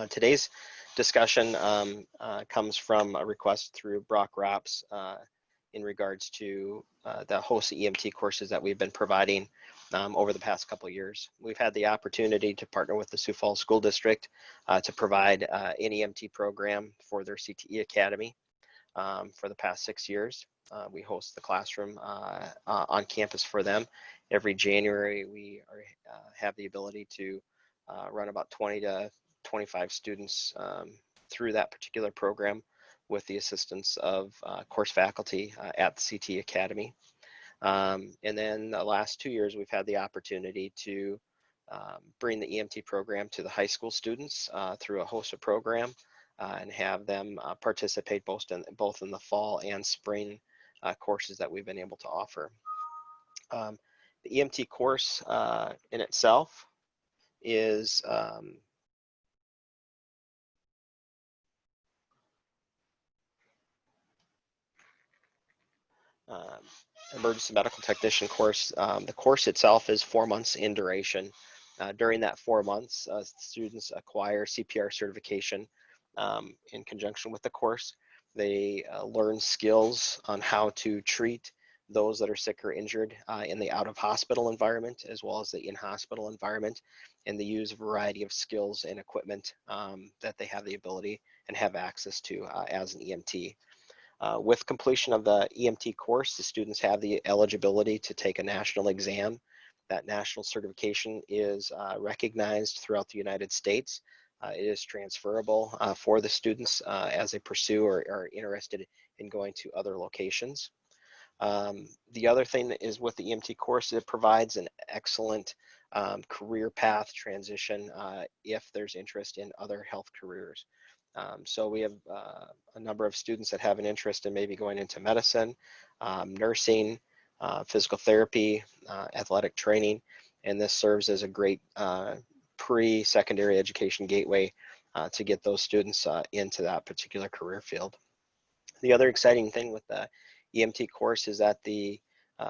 Today's discussion comes from a request through Brock Rapps in regards to the HOSA EMT courses that we've been providing over the past couple of years. We've had the opportunity to partner with the Sioux Falls School District to provide an EMT program for their CTE Academy for the past 6 years. We host the classroom on campus for them. Every January, we have the ability to run about 20 to 25 students through that particular program with the assistance of course faculty at the CTE Academy. And then the last 2 years, we've had the opportunity to bring the EMT program to the high school students through a HOSA program and have them participate both in the fall and spring courses that we've been able to offer. The EMT course in itself is emergency medical technician course. The course itself is 4 months in duration. During that 4 months, students acquire CPR certification in conjunction with the course. They learn skills on how to treat those that are sick or injured in the out-of-hospital environment as well as the in-hospital environment, and they use a variety of skills and equipment that they have the ability and have access to as an EMT. With completion of the EMT course, the students have the eligibility to take a national exam. That national certification is recognized throughout the United States. It is transferable for the students as they pursue or are interested in going to other locations. The other thing is with the EMT course, it provides an excellent career path transition if there's interest in other health careers. So we have a number of students that have an interest in maybe going into medicine, nursing, physical therapy, athletic training, and this serves as a great pre-secondary education gateway to get those students into that particular career field. The other exciting thing with the EMT course is that the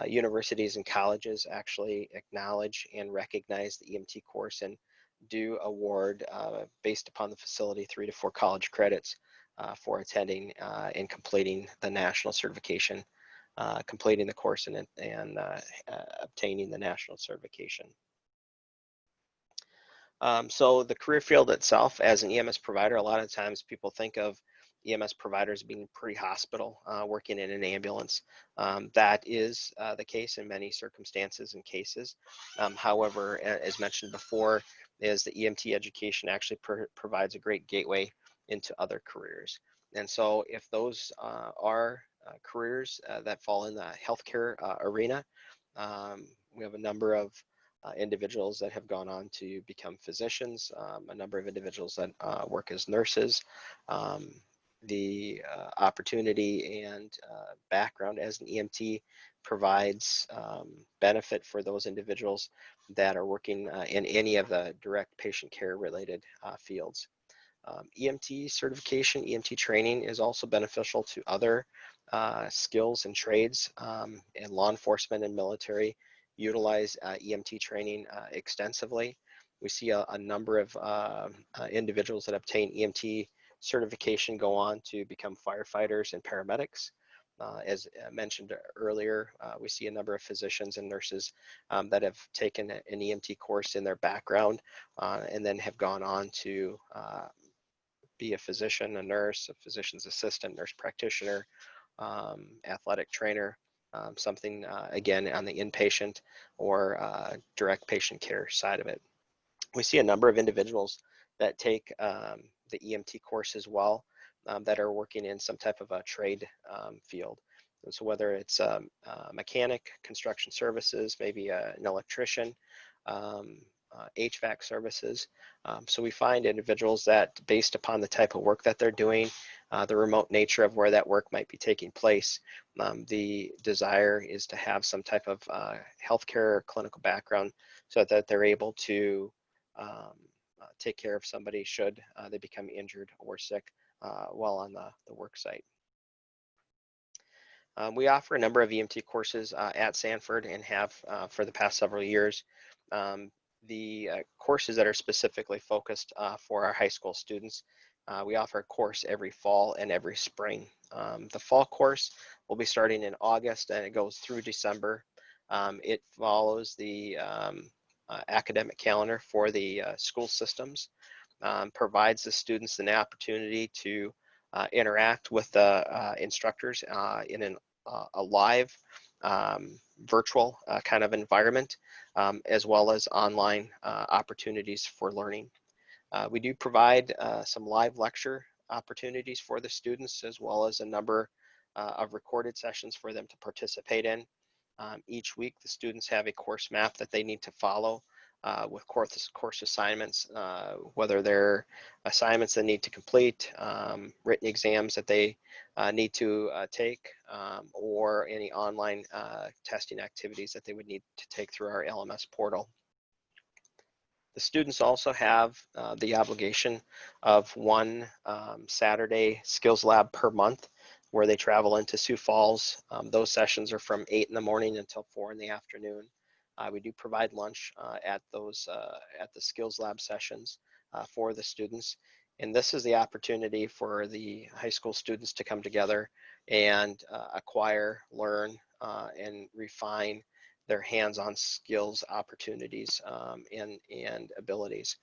universities and colleges actually acknowledge and recognize the EMT course and do award, based upon the facility, 3 to 4 college credits for attending and completing the national certification, completing the course and obtaining the national certification. So the career field itself as an EMS provider, a lot of times people think of EMS providers being pre-hospital, working in an ambulance. That is the case in many circumstances and cases. However, as mentioned before, is the EMT education actually provides a great gateway into other careers. And so if those are careers that fall in the healthcare arena, we have a number of individuals that have gone on to become physicians, a number of individuals that work as nurses. The opportunity and background as an EMT provides benefit for those individuals that are working in any of the direct patient care related fields. EMT certification, EMT training is also beneficial to other skills and trades, and law enforcement and military utilize EMT training extensively. We see a number of individuals that obtain EMT certification go on to become firefighters and paramedics. As mentioned earlier, we see a number of physicians and nurses that have taken an EMT course in their background and then have gone on to be a physician, a nurse, a physician's assistant, nurse practitioner, athletic trainer, something again on the inpatient or direct patient care side of it. We see a number of individuals that take the EMT course as well that are working in some type of a trade field. And so whether it's a mechanic, construction services, maybe an electrician, HVAC services. So we find individuals that, based upon the type of work that they're doing, the remote nature of where that work might be taking place, the desire is to have some type of healthcare or clinical background so that they're able to take care of somebody should they become injured or sick while on the work site. We offer a number of EMT courses at Sanford and have for the past several years. the courses that are specifically focused for our high school students. We offer a course every fall and every spring. The fall course will be starting in August and it goes through December. It follows the academic calendar for the school systems, provides the students an opportunity to interact with the instructors in a live virtual kind of environment, as well as online opportunities for learning. We do provide some live lecture opportunities for the students, as well as a number of recorded sessions for them to participate in. Each week, the students have a course map that they need to follow with course assignments, whether they're assignments that need to complete, written exams that they need to take, or any online testing activities that they would need to take through our LMS portal. The students also have the obligation of one Saturday skills lab per month where they travel into Sioux Falls. Those sessions are from 8 in the morning until 4 in the afternoon. We do provide lunch at the skills lab sessions for the students. And this is the opportunity for the high school students to come together and acquire, learn, and refine their hands-on skills, opportunities, and abilities.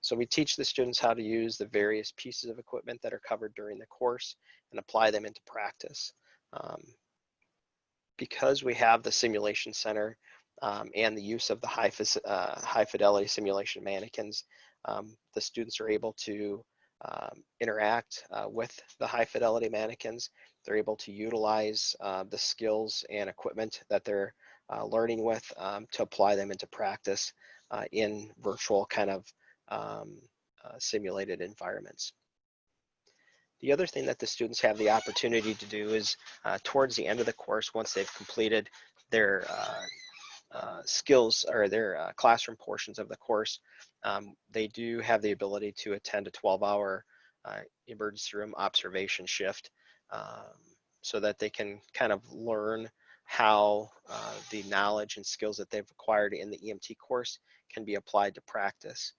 So we teach the students how to use the various pieces of equipment that are covered during the course and apply them into practice. Because we have the simulation center and the use of the high fidelity simulation mannequins, the students are able to interact with the high fidelity mannequins. They're able to utilize the skills and equipment that they're learning with to apply them into practice in virtual kind of simulated environments. The other thing that the students have the opportunity to do is towards the end of the course, once they've completed their skills or their classroom portions of the course, they do have the ability to attend a 12-hour emergency room observation shift so that they can kind of learn how the knowledge and skills that they've acquired in the EMT course can be applied to practice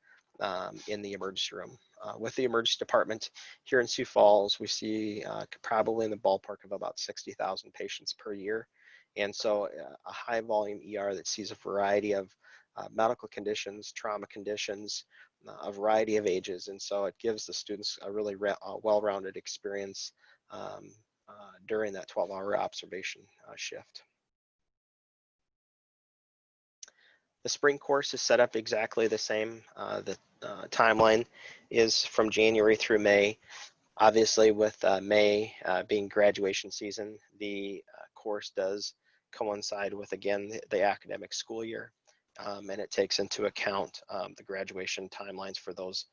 in the emergency room. With the emergency department here in Sioux Falls, we see probably in the ballpark of about 60,000 patients per year. And so a high volume ER that sees a variety of medical conditions, trauma conditions, a variety of ages. And so it gives the students a really well-rounded experience during that 12-hour observation shift. The spring course is set up exactly the same. The timeline is from January through May. Obviously, with May being graduation season, the course does coincide with, again, the academic school year, and it takes into account the graduation timelines for those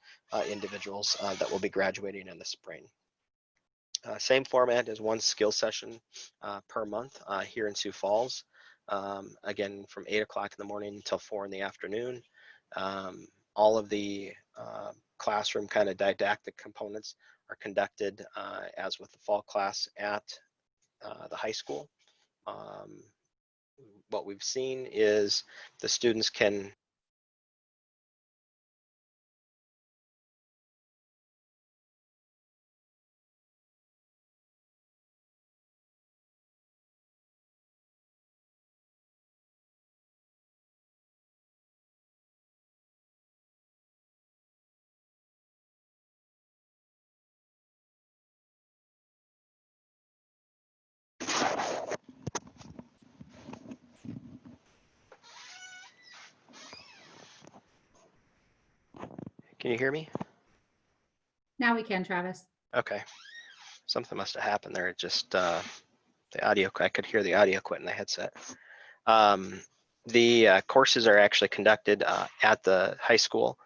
individuals that will be graduating in the spring. Same format as one skill session per month here in Sioux Falls. Again, from 8 o'clock in the morning until 4 in the afternoon. All of the classroom kind of didactic components are conducted as with the fall class at the high school. What we've seen is the students can Can you hear me? Now we can, Travis. Okay. Something must have happened there. It just, the audio, I could hear the audio quit in the headset. The courses are actually conducted at the high school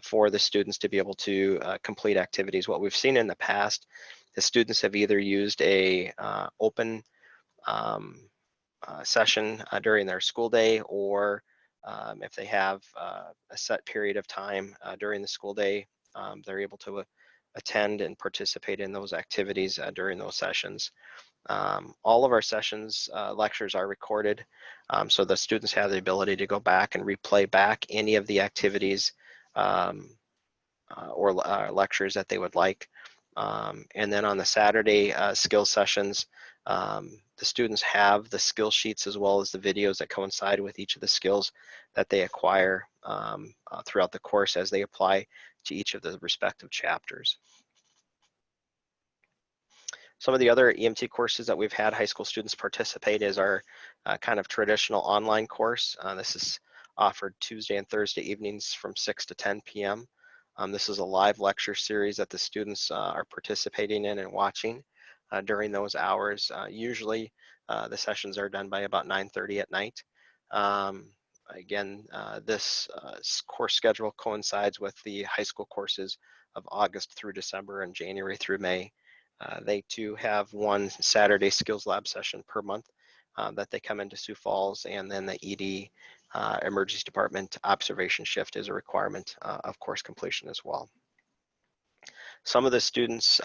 for the students to be able to complete activities. What we've seen in the past, the students have either used a open session during their school day, or if they have a set period of time during the school day, they're able to attend and participate in those activities during those sessions. All of our sessions, lectures are recorded, so the students have the ability to go back and replay back any of the activities or lectures that they would like. And then on the Saturday skill sessions, the students have the skill sheets as well as the videos that coincide with each of the skills that they acquire throughout the course as they apply to each of the respective chapters. Some of the other EMT courses that we've had high school students participate is our kind of traditional online course. This is offered Tuesday and Thursday evenings from 6 to 10 p.m. This is a live lecture series that the students are participating in and watching during those hours. Usually the sessions are done by about 9:30 at night. Again, this course schedule coincides with the high school courses of August through December and January through May. They too have one Saturday skills lab session per month that they come into Sioux Falls, and then the ED emergency department observation shift is a requirement of course completion as well. Some of the students,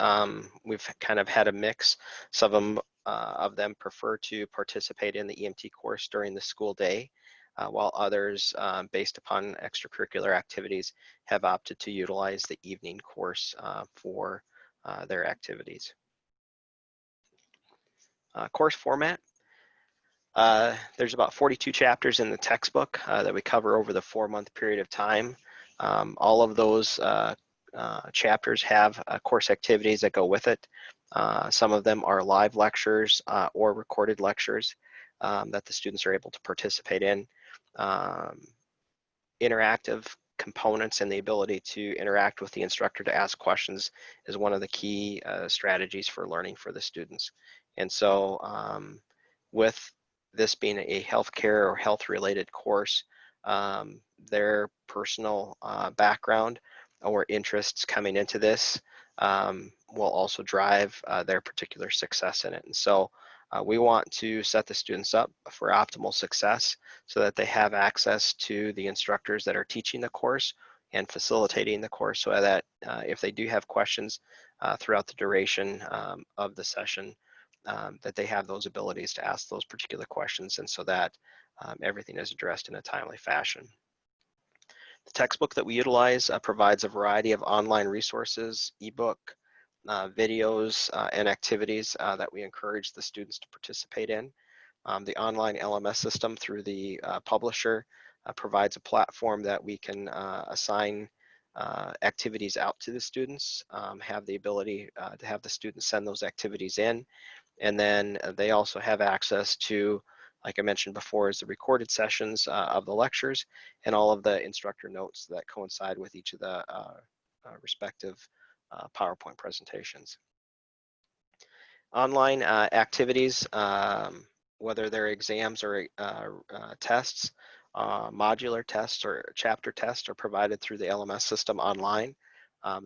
we've kind of had a mix. Some of them prefer to participate in the EMT course during the school day, while others, based upon extracurricular activities, have opted to utilize the evening course for their activities. Course format. There's about 42 chapters in the textbook that we cover over the 4-month period of time. All of those chapters have course activities that go with it. Some of them are live lectures or recorded lectures that the students are able to participate in. Interactive components and the ability to interact with the instructor to ask questions is one of the key strategies for learning for the students. And so with this being a healthcare or health related course, their personal background or interests coming into this will also drive their particular success in it. And so we want to set the students up for optimal success so that they have access to the instructors that are teaching the course and facilitating the course, so that if they do have questions throughout the duration of the session, that they have those abilities to ask those particular questions, and so that everything is addressed in a timely fashion. The textbook that we utilize provides a variety of online resources, ebook, videos, and activities that we encourage the students to participate in. The online LMS system through the publisher provides a platform that we can assign activities out to the students, have the ability to have the students send those activities in, and then they also have access to, like I mentioned before, is the recorded sessions of the lectures and all of the instructor notes that coincide with each of the respective PowerPoint presentations. Online activities, whether they're exams or tests, modular tests or chapter tests are provided through the LMS system online.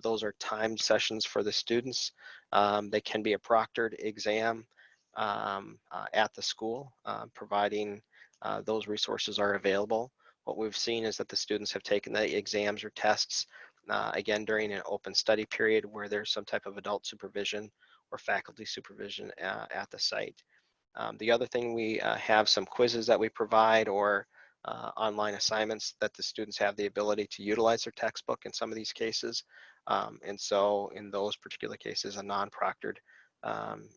Those are timed sessions for the students. They can be a proctored exam at the school, providing those resources are available. What we've seen is that the students have taken the exams or tests again during an open study period where there's some type of adult supervision or faculty supervision at the site. The other thing, we have some quizzes that we provide or online assignments that the students have the ability to utilize their textbook in some of these cases. And so in those particular cases, a non-proctored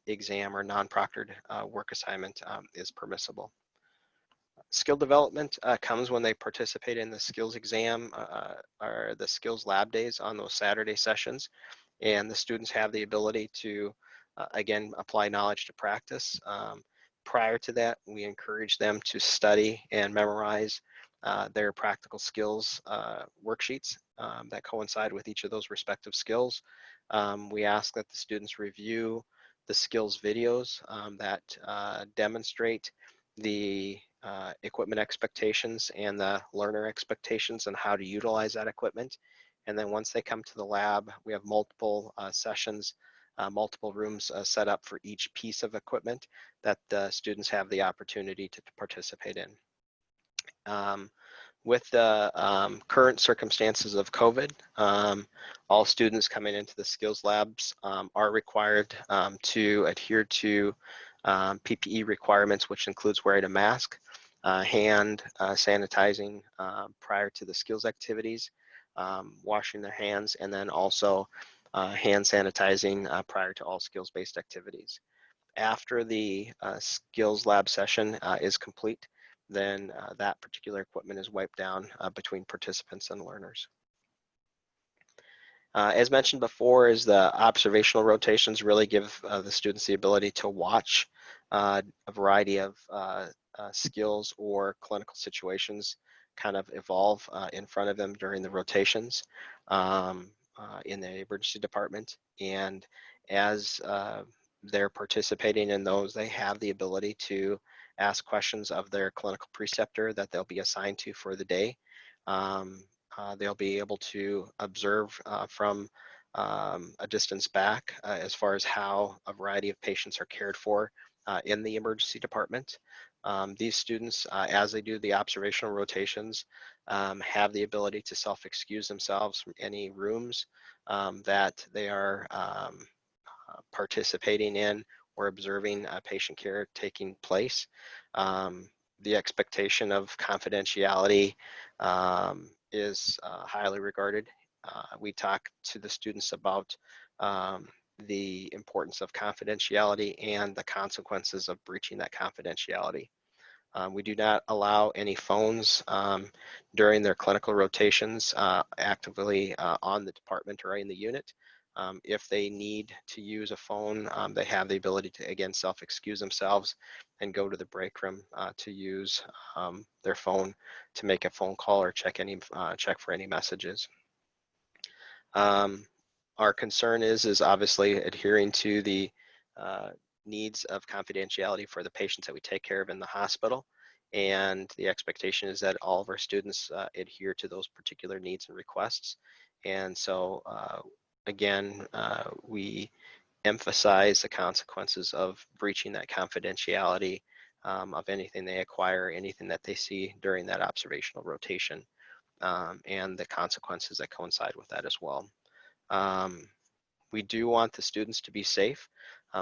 exam or non-proctored work assignment is permissible. Skill development comes when they participate in the skills exam or the skills lab days on those Saturday sessions. And the students have the ability to, again, apply knowledge to practice. Prior to that, we encourage them to study and memorize their practical skills worksheets that coincide with each of those respective skills. We ask that the students review the skills videos that demonstrate the equipment expectations and the learner expectations and how to utilize that equipment. And then once they come to the lab, we have multiple sessions, multiple rooms set up for each piece of equipment that the students have the opportunity to participate in. With the current circumstances of COVID, all students coming into the skills labs are required to adhere to PPE requirements, which includes wearing a mask, hand sanitizing prior to the skills activities, washing their hands, and then also hand sanitizing prior to all skills-based activities. After the skills lab session is complete, then that particular equipment is wiped down between participants and learners. As mentioned before, is the observational rotations really give the students the ability to watch a variety of skills or clinical situations kind of evolve in front of them during the rotations in the emergency department. And as they're participating in those, they have the ability to ask questions of their clinical preceptor that they'll be assigned to for the day. They'll be able to observe from a distance back as far as how a variety of patients are cared for in the emergency department. These students, as they do the observational rotations, have the ability to self-excuse themselves from any rooms that they are participating in or observing patient care taking place. The expectation of confidentiality is highly regarded. We talk to the students about the importance of confidentiality and the consequences of breaching that confidentiality. We do not allow any phones during their clinical rotations actively on the department or in the unit. If they need to use a phone, they have the ability to, again, self-excuse themselves and go to the break room to use their phone to make a phone call or check for any messages. Our concern is obviously adhering to the needs of confidentiality for the patients that we take care of in the hospital. And the expectation is that all of our students adhere to those particular needs and requests. And so, again, we emphasize the consequences of breaching that confidentiality of anything they acquire, anything that they see during that observational rotation, and the consequences that coincide with that as well. We do want the students to be safe,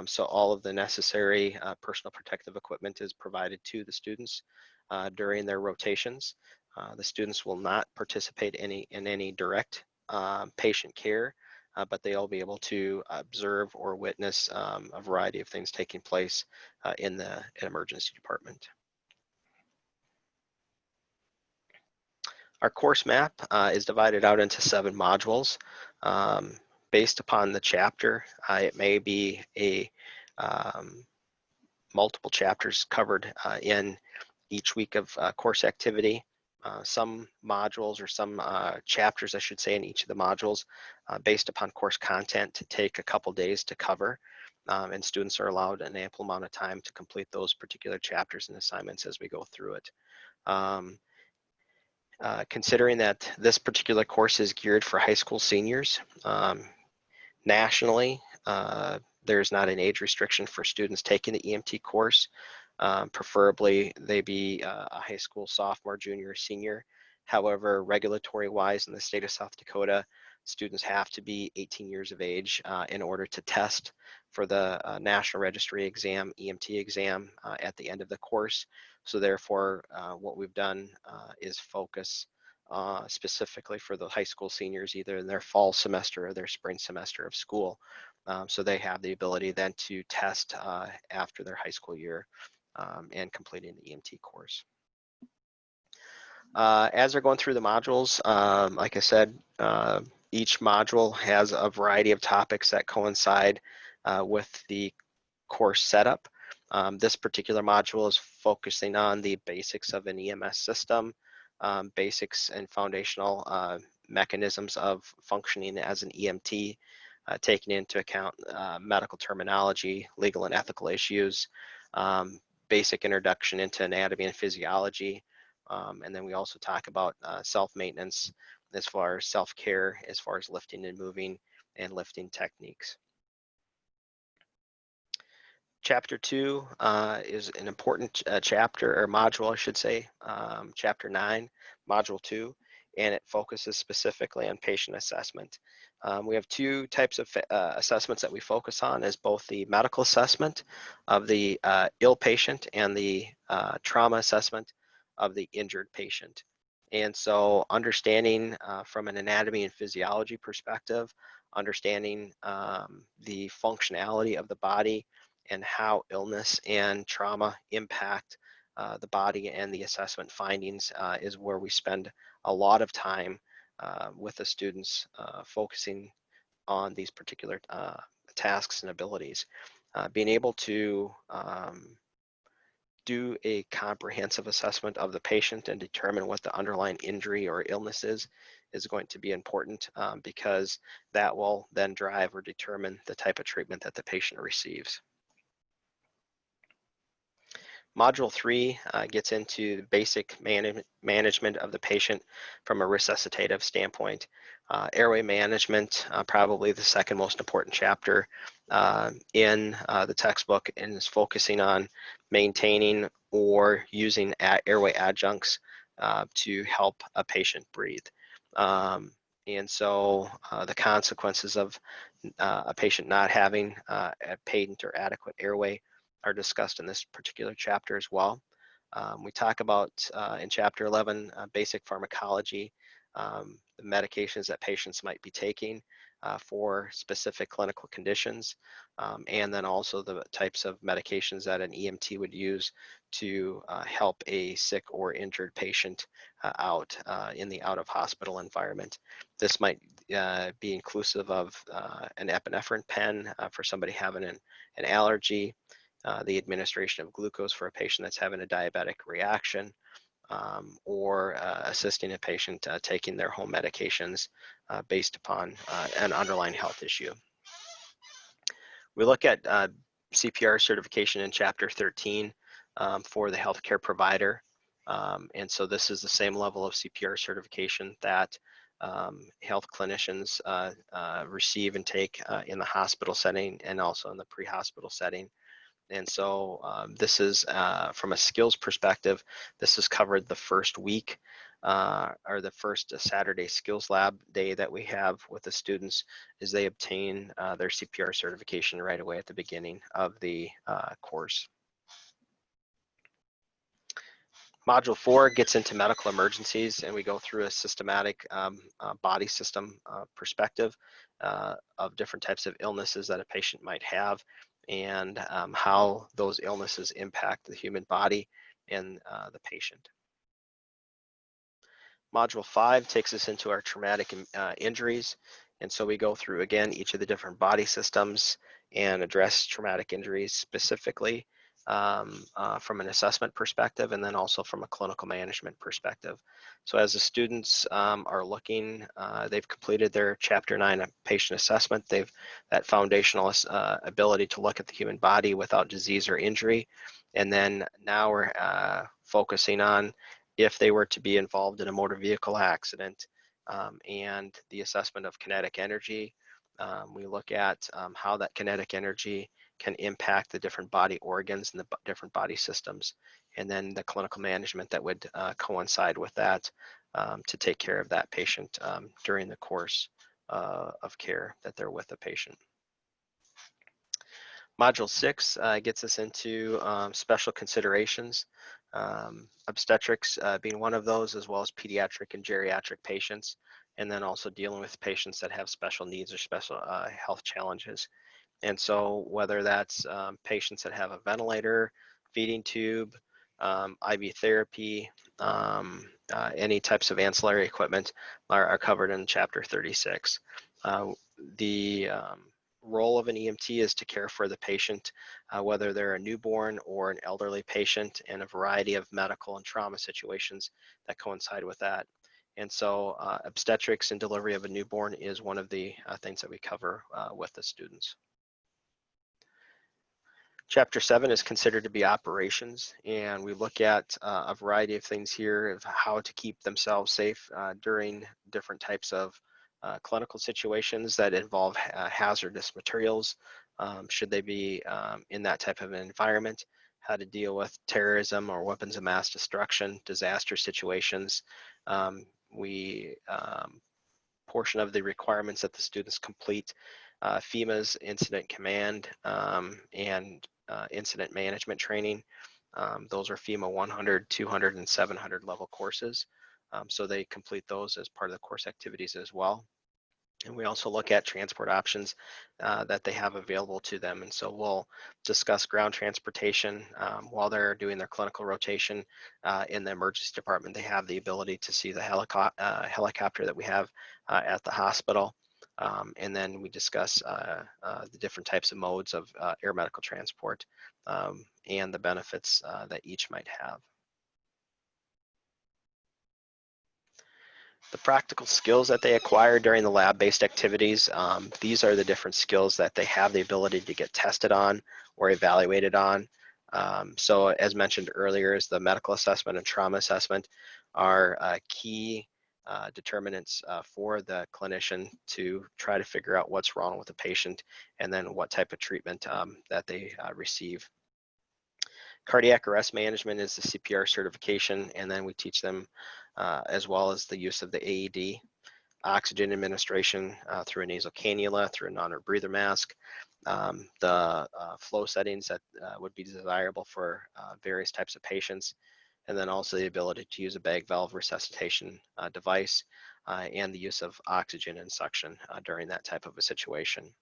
so all of the necessary personal protective equipment is provided to the students during their rotations. The students will not participate in any direct patient care, but they'll be able to observe or witness a variety of things taking place in the emergency department. Our course map is divided out into 7 modules. Based upon the chapter, it may be a multiple chapters covered in each week of course activity. Some modules or some chapters, I should say, in each of the modules, based upon course content, to take a couple days to cover, and students are allowed an ample amount of time to complete those particular chapters and assignments as we go through it. Considering that this particular course is geared for high school seniors, nationally, there's not an age restriction for students taking the EMT course. Preferably, they be a high school sophomore, junior, or senior. However, regulatory-wise in the state of South Dakota, students have to be 18 years of age in order to test for the National Registry exam, EMT exam, at the end of the course. So therefore, what we've done is focus specifically for the high school seniors, either in their fall semester or their spring semester of school. So they have the ability then to test after their high school year and completing the EMT course. As they're going through the modules, like I said, each module has a variety of topics that coincide with the course setup. This particular module is focusing on the basics of an EMS system, basics and foundational mechanisms of functioning as an EMT, taking into account medical terminology, legal and ethical issues, basic introduction into anatomy and physiology, and then we also talk about self-maintenance as far as self-care, as far as lifting and moving and lifting techniques. Chapter 2 is an important chapter or module, I should say, Chapter 9, Module 2, and it focuses specifically on patient assessment. We have two types of assessments that we focus on, as both the medical assessment of the ill patient and the trauma assessment of the injured patient. And so understanding from an anatomy and physiology perspective, understanding the functionality of the body, and how illness and trauma impact the body and the assessment findings is where we spend a lot of time with the students focusing on these particular tasks and abilities. Being able to do a comprehensive assessment of the patient and determine what the underlying injury or illness is going to be important because that will then drive or determine the type of treatment that the patient receives. Module 3 gets into basic management of the patient from a resuscitative standpoint. Airway management, probably the second most important chapter in the textbook, and is focusing on maintaining or using airway adjuncts to help a patient breathe. And so the consequences of a patient not having a patent or adequate airway are discussed in this particular chapter as well. We talk about in chapter 11 basic pharmacology, the medications that patients might be taking for specific clinical conditions, and then also the types of medications that an EMT would use to help a sick or injured patient out in the out-of-hospital environment. This might be inclusive of an epinephrine pen for somebody having an allergy, the administration of glucose for a patient that's having a diabetic reaction, or assisting a patient taking their home medications based upon an underlying health issue. We look at CPR certification in Chapter 13 for the healthcare provider. And so this is the same level of CPR certification that health clinicians receive and take in the hospital setting and also in the pre-hospital setting. And so this is from a skills perspective, this is covered the first week or the first Saturday skills lab day that we have with the students, is they obtain their CPR certification right away at the beginning of the course. Module 4 gets into medical emergencies, and we go through a systematic body system perspective of different types of illnesses that a patient might have, and how those illnesses impact the human body and the patient. Module 5 takes us into our traumatic injuries, and so we go through again each of the different body systems and address traumatic injuries specifically from an assessment perspective, and then also from a clinical management perspective. So as the students are looking, they've completed their Chapter 9 patient assessment. They've that foundational ability to look at the human body without disease or injury. And then now we're focusing on if they were to be involved in a motor vehicle accident and the assessment of kinetic energy. We look at how that kinetic energy can impact the different body organs and the different body systems, and then the clinical management that would coincide with that to take care of that patient during the course of care that they're with the patient. Module 6 gets us into special considerations, obstetrics being one of those, as well as pediatric and geriatric patients, and then also dealing with patients that have special needs or special health challenges. And so whether that's patients that have a ventilator, feeding tube, IV therapy, any types of ancillary equipment are covered in Chapter 36. The role of an EMT is to care for the patient, whether they're a newborn or an elderly patient, and a variety of medical and trauma situations that coincide with that. And so obstetrics and delivery of a newborn is one of the things that we cover with the students. Chapter 7 is considered to be operations, and we look at a variety of things here of how to keep themselves safe during different types of clinical situations that involve hazardous materials, should they be in that type of an environment, how to deal with terrorism or weapons of mass destruction, disaster situations. We portion of the requirements that the students complete FEMA's incident command and incident management training. Those are FEMA 100, 200, and 700 level courses. So they complete those as part of the course activities as well. And we also look at transport options that they have available to them. And so we'll discuss ground transportation while they're doing their clinical rotation in the emergency department. They have the ability to see the helicopter that we have at the hospital. And then we discuss the different types of modes of air medical transport and the benefits that each might have. The practical skills that they acquire during the lab-based activities, these are the different skills that they have the ability to get tested on or evaluated on. So as mentioned earlier, is the medical assessment and trauma assessment are key determinants for the clinician to try to figure out what's wrong with the patient and then what type of treatment that they receive. Cardiac arrest management is the CPR certification, and then we teach them as well as the use of the AED, oxygen administration through a nasal cannula, through a non-breather mask, the flow settings that would be desirable for various types of patients, and then also the ability to use a bag valve resuscitation device and the use of oxygen and suction during that type of a situation.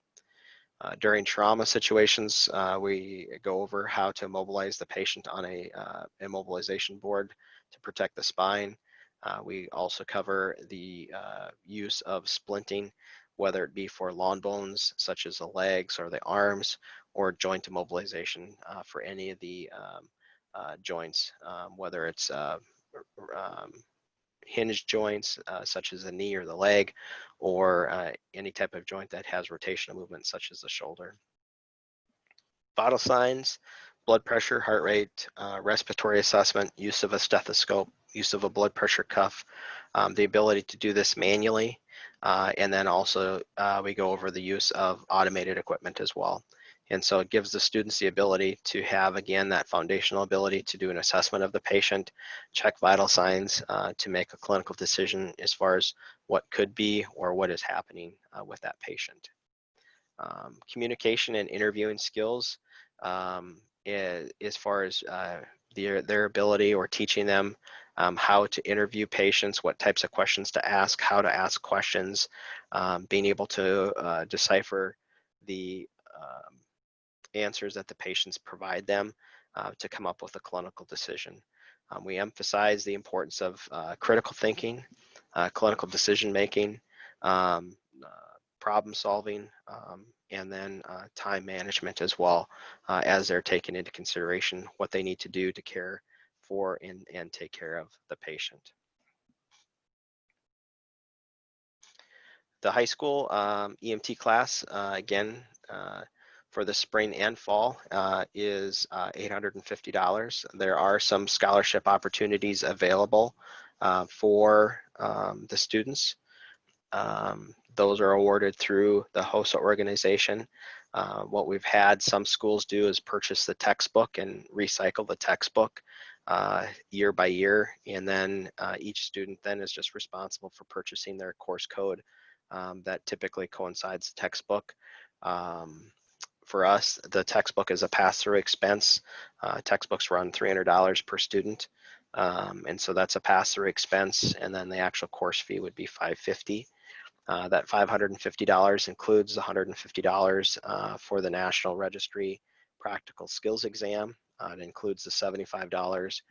During trauma situations, we go over how to immobilize the patient on a immobilization board to protect the spine. We also cover the use of splinting, whether it be for lawn bones, such as the legs or the arms, or joint immobilization for any of the joints, whether it's hinge joints such as the knee or the leg, or any type of joint that has rotational movement such as the shoulder. Vital signs, blood pressure, heart rate, respiratory assessment, use of a stethoscope, use of a blood pressure cuff, the ability to do this manually, and then also we go over the use of automated equipment as well. And so it gives the students the ability to have, again, that foundational ability to do an assessment of the patient, check vital signs to make a clinical decision as far as what could be or what is happening with that patient. Communication and interviewing skills as far as their ability or teaching them how to interview patients, what types of questions to ask, how to ask questions, being able to decipher the answers that the patients provide them to come up with a clinical decision. We emphasize the importance of critical thinking, clinical decision making, problem solving, and then time management as well, as they're taking into consideration what they need to do to care for and take care of the patient. The high school EMT class, again, for the spring and fall is $850. There are some scholarship opportunities available for the students. Those are awarded through the HOSA organization. What we've had some schools do is purchase the textbook and recycle the textbook year by year, and then each student then is just responsible for purchasing their course code that typically coincides the textbook. For us, the textbook is a pass-through expense. Textbooks run $300 per student, and so that's a pass-through expense, and then the actual course fee would be $550. That $550 includes the $150 for the National Registry Practical Skills Exam. It includes the $75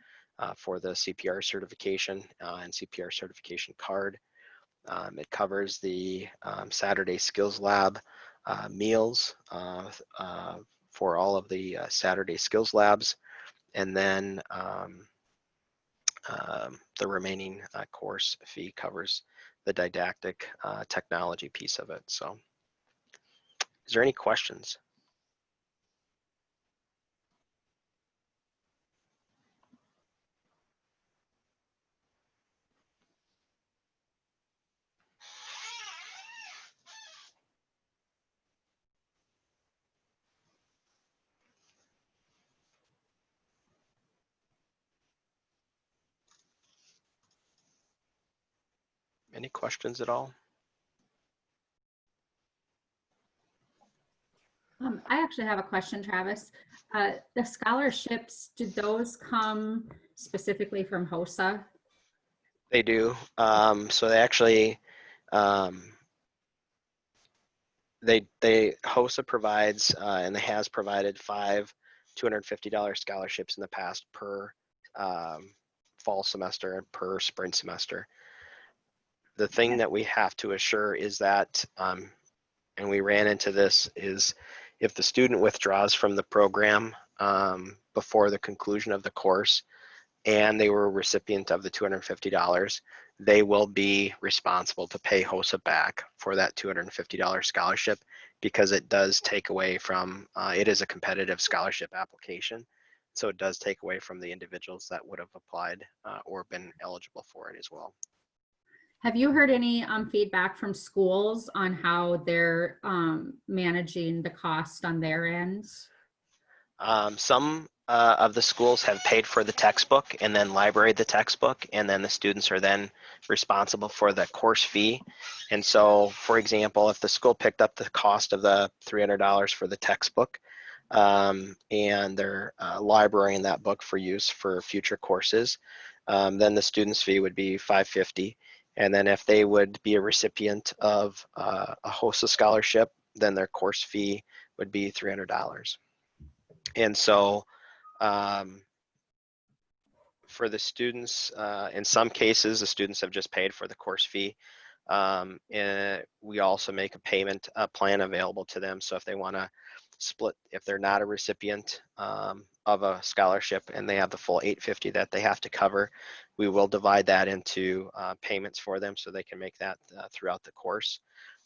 for the CPR certification and CPR certification card. It covers the Saturday Skills Lab meals for all of the Saturday Skills Labs, and then the remaining course fee covers the didactic technology piece of it. So is there any questions? Any questions at all? I actually have a question, Travis. The scholarships, do those come specifically from HOSA? They do. So they actually, um, they HOSA provides and has provided 5 $250 scholarships in the past per fall semester and per spring semester. The thing that we have to assure is that, and we ran into this, is if the student withdraws from the program before the conclusion of the course and they were a recipient of the $250, they will be responsible to pay HOSA back for that $250 scholarship, because it does take away from, it is a competitive scholarship application. So it does take away from the individuals that would have applied or been eligible for it as well. Have you heard any feedback from schools on how they're managing the cost on their ends? Some of the schools have paid for the textbook and then libraried the textbook, and then the students are then responsible for the course fee. And so, for example, if the school picked up the cost of the $300 for the textbook, and they're librarying that book for use for future courses, then the student's fee would be $550. And then if they would be a recipient of a HOSA scholarship, then their course fee would be $300. And so for the students, in some cases, the students have just paid for the course fee. And we also make a payment plan available to them. So if they want to split, if they're not a recipient of a scholarship and they have the full $850 that they have to cover, we will divide that into payments for them so they can make that throughout the course.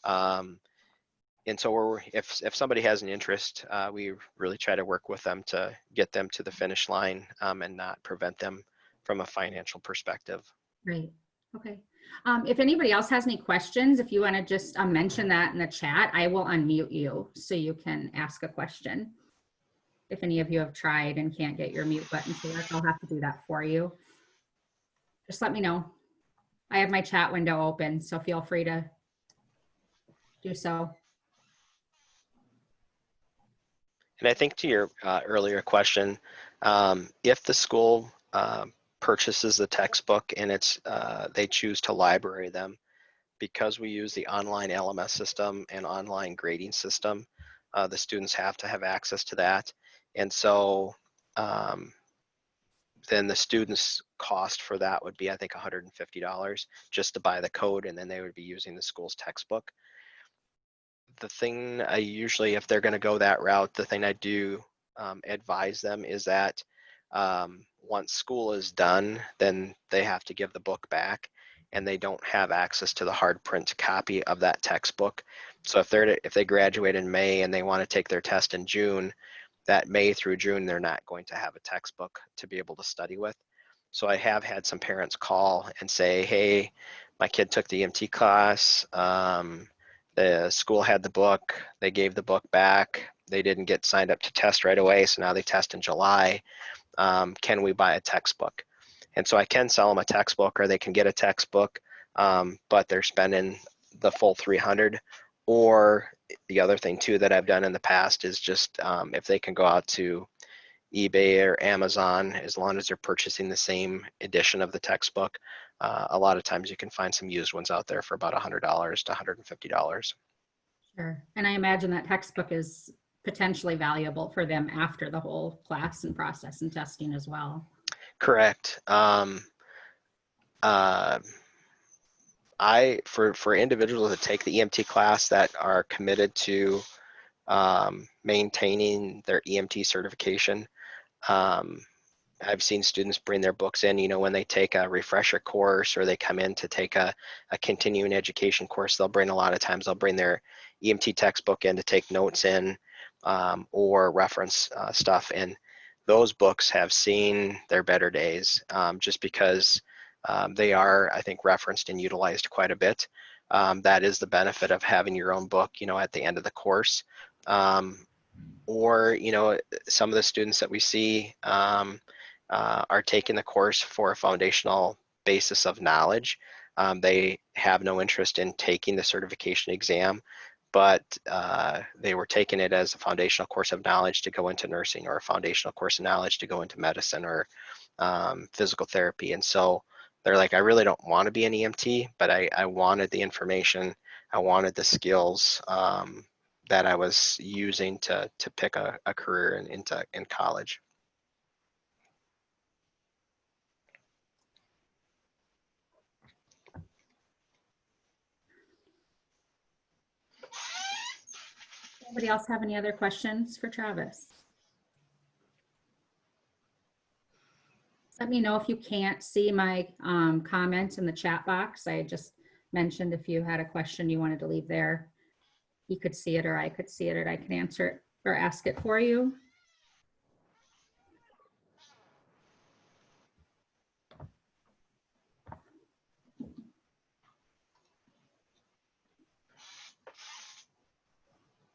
And so if somebody has an interest, we really try to work with them to get them to the finish line and not prevent them from a financial perspective. Right. Okay. If anybody else has any questions, if you want to just mention that in the chat, I will unmute you so you can ask a question. If any of you have tried and can't get your mute button to work, I'll have to do that for you. Just let me know. I have my chat window open, so feel free to do so. And I think to your earlier question, if the school purchases the textbook and they choose to library them, because we use the online LMS system and online grading system, the students have to have access to that. And so then the student's cost for that would be, I think, $150 just to buy the code, and then they would be using the school's textbook. The thing I usually, if they're going to go that route, the thing I do advise them is that once school is done, then they have to give the book back, and they don't have access to the hard print copy of that textbook. So if they graduate in May and they want to take their test in June, that May through June, they're not going to have a textbook to be able to study with. So I have had some parents call and say, hey, my kid took the EMT class. The school had the book. They gave the book back. They didn't get signed up to test right away, so now they test in July. Can we buy a textbook? And so I can sell them a textbook, or they can get a textbook, but they're spending the full $300. Or the other thing too that I've done in the past is just if they can go out to eBay or Amazon, as long as they're purchasing the same edition of the textbook, a lot of times you can find some used ones out there for about $100 to $150. Sure. And I imagine that textbook is potentially valuable for them after the whole class and process and testing as well. Correct. For individuals that take the EMT class that are committed to maintaining their EMT certification, I've seen students bring their books in, when they take a refresher course or they come in to take a continuing education course, they'll bring their EMT textbook in to take notes in or reference stuff. And those books have seen their better days just because they are, I think, referenced and utilized quite a bit. That is the benefit of having your own book, at the end of the course. Or, some of the students that we see are taking the course for a foundational basis of knowledge. They have no interest in taking the certification exam, but they were taking it as a foundational course of knowledge to go into nursing, or a foundational course of knowledge to go into medicine, or physical therapy. And so they're like, I really don't want to be an EMT, but I wanted the information, I wanted the skills that I was using to pick a career in college. Anybody else have any other questions for Travis? Let me know if you can't see my comments in the chat box. I just mentioned if you had a question you wanted to leave there, he could see it, or I could see it, or I can answer it or ask it for you.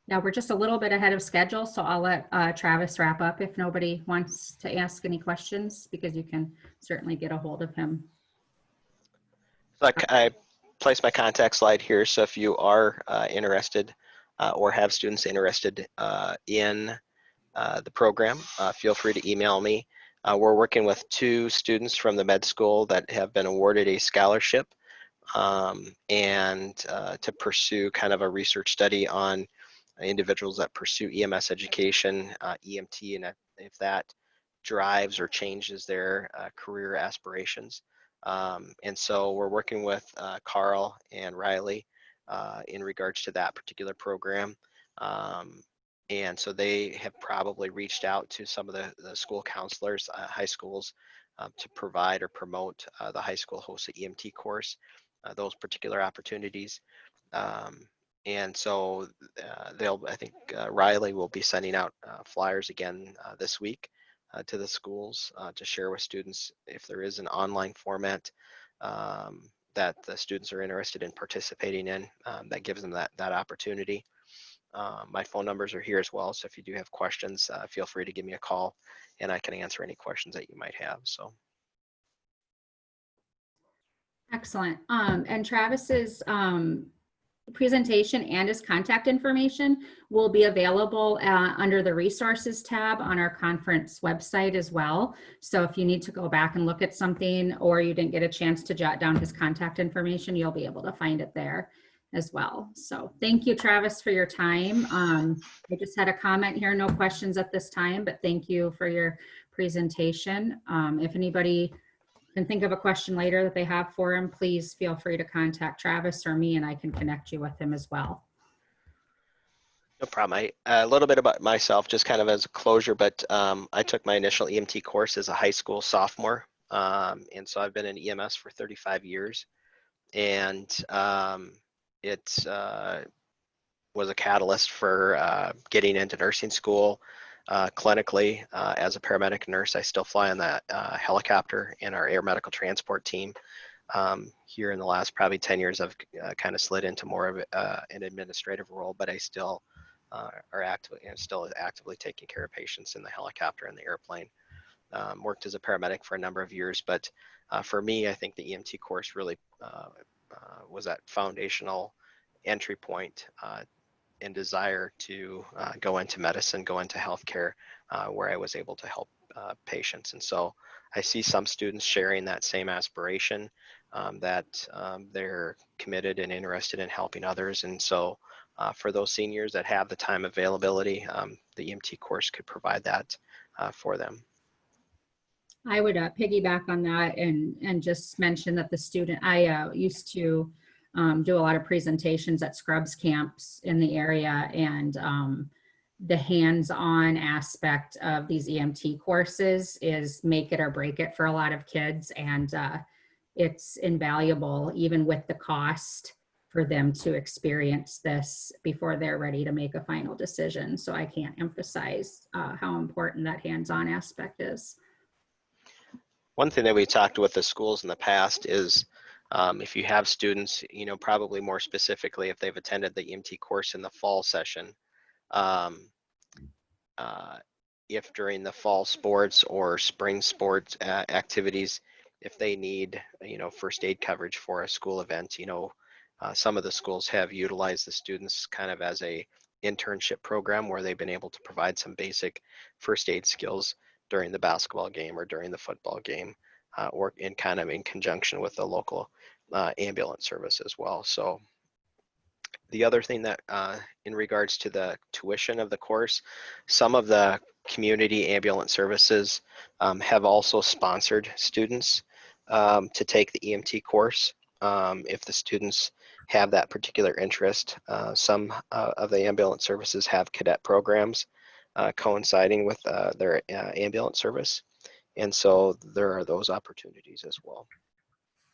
Now we're just a little bit ahead of schedule, so I'll let Travis wrap up if nobody wants to ask any questions, because you can certainly get a hold of him. So I placed my contact slide here, so if you are interested or have students interested in the program, feel free to email me. We're working with 2 students from the med school that have been awarded a scholarship and to pursue kind of a research study on individuals that pursue EMS education, EMT, and if that drives or changes their career aspirations. And so we're working with Carl and Riley in regards to that particular program. And so they have probably reached out to some of the school counselors, high schools, to provide or promote the high school HOSA EMT course, those particular opportunities. And so I think Riley will be sending out flyers again this week to the schools to share with students if there is an online format that the students are interested in participating in, that gives them that opportunity. My phone numbers are here as well, so if you do have questions, feel free to give me a call and I can answer any questions that you might have. So. Excellent. And Travis's presentation and his contact information will be available under the resources tab on our conference website as well. So if you need to go back and look at something, or you didn't get a chance to jot down his contact information, you'll be able to find it there as well. So thank you, Travis, for your time. I just had a comment here, no questions at this time, but thank you for your presentation. If anybody can think of a question later that they have for him, please feel free to contact Travis or me, and I can connect you with him as well. No problem. A little bit about myself, just kind of as a closure, but I took my initial EMT course as a high school sophomore. And so I've been in EMS for 35 years. And it was a catalyst for getting into nursing school. Clinically, as a paramedic nurse, I still fly on that helicopter in our air medical transport team. Here in the last probably 10 years, I've kind of slid into more of an administrative role, but I still still actively taking care of patients in the helicopter and the airplane. Worked as a paramedic for a number of years, but for me, I think the EMT course really was that foundational entry point and desire to go into medicine, go into healthcare, where I was able to help patients. And so I see some students sharing that same aspiration, that they're committed and interested in helping others. And so for those seniors that have the time availability, the EMT course could provide that for them. I would piggyback on that and just mention that the student, I used to do a lot of presentations at Scrubs camps in the area, and the hands-on aspect of these EMT courses is make it or break it for a lot of kids, and it's invaluable even with the cost for them to experience this before they're ready to make a final decision. So I can't emphasize how important that hands-on aspect is. One thing that we talked with the schools in the past is if you have students, probably more specifically if they've attended the EMT course in the fall session, if during the fall sports or spring sports activities, if they need, first aid coverage for a school event, some of the schools have utilized the students kind of as a internship program where they've been able to provide some basic first aid skills during the basketball game or during the football game, or in kind of in conjunction with the local ambulance service as well. So the other thing that in regards to the tuition of the course, some of the community ambulance services have also sponsored students to take the EMT course. If the students have that particular interest, some of the ambulance services have cadet programs coinciding with their ambulance service. And so there are those opportunities as well.